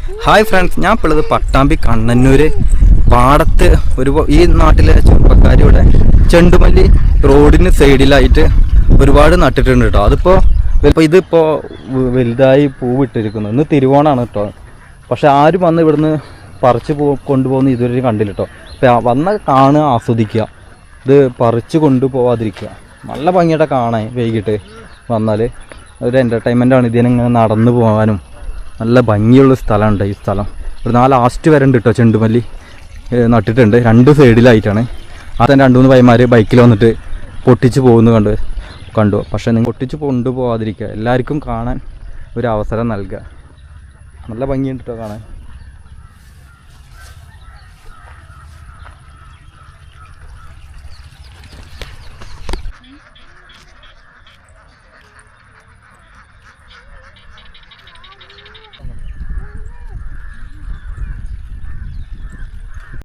Hi friends, ഞാൻ ഇപ്പോൾ ഉള്ളത് പട്ടാമ്പി കണ്ണന്നൂർ പാടത്ത്. ഈ നാട്ടിലെ ചെറുപ്പക്കാർ ഇവിടെ ചെണ്ടുമല്ലി റോഡിന് സൈഡിലായിട്ട് ഒരുപാട് നട്ടിട്ടുണ്ട് കേട്ടോ. ഇതിപ്പോൾ വലുതായി പൂവിട്ടിരിക്കുന്നു. ഇന്ന് തിരുവോണമാണ് കേട്ടോ. പക്ഷെ ആരും വന്ന് ഇവിടുന്ന് പറിച്ച് കൊണ്ടുപോകുന്ന ഇതുവരെ കണ്ടില്ല കേട്ടോ. അപ്പോൾ വന്ന് കാണുക, ആസ്വദിക്കുക, ഇത് പറിച്ച് കൊണ്ടുപോകാതിരിക്കുക. നല്ല ഭംഗിയായിട്ട് കാണാൻ വൈകിട്ട് വന്നാൽ ഒരു എൻ്റർടൈൻമെൻറ്റാണ്. ഇതിനിങ്ങനെ നടന്നു പോകാനും നല്ല ഭംഗിയുള്ള സ്ഥലമുണ്ട് ഈ സ്ഥലം. ഒരു 4 ലാസ്റ്റ് വരെ ഉണ്ട് കേട്ടോ. ചെണ്ടുമല്ലി നട്ടിട്ടുണ്ട് 2 സൈഡിലായിട്ടാണ്. തന്നെ 2-3 പയ്യന്മാർ ബൈക്കിൽ വന്നിട്ട് പൊട്ടിച്ച് പോകുന്നത് കണ്ടു. പക്ഷേ നിങ്ങൾ പൊട്ടിച്ച് കൊണ്ടുപോകാതിരിക്കുക, എല്ലാവർക്കും കാണാൻ ഒരു അവസരം നൽകുക. നല്ല ഭംഗിയുണ്ട് കേട്ടോ കാണാൻ.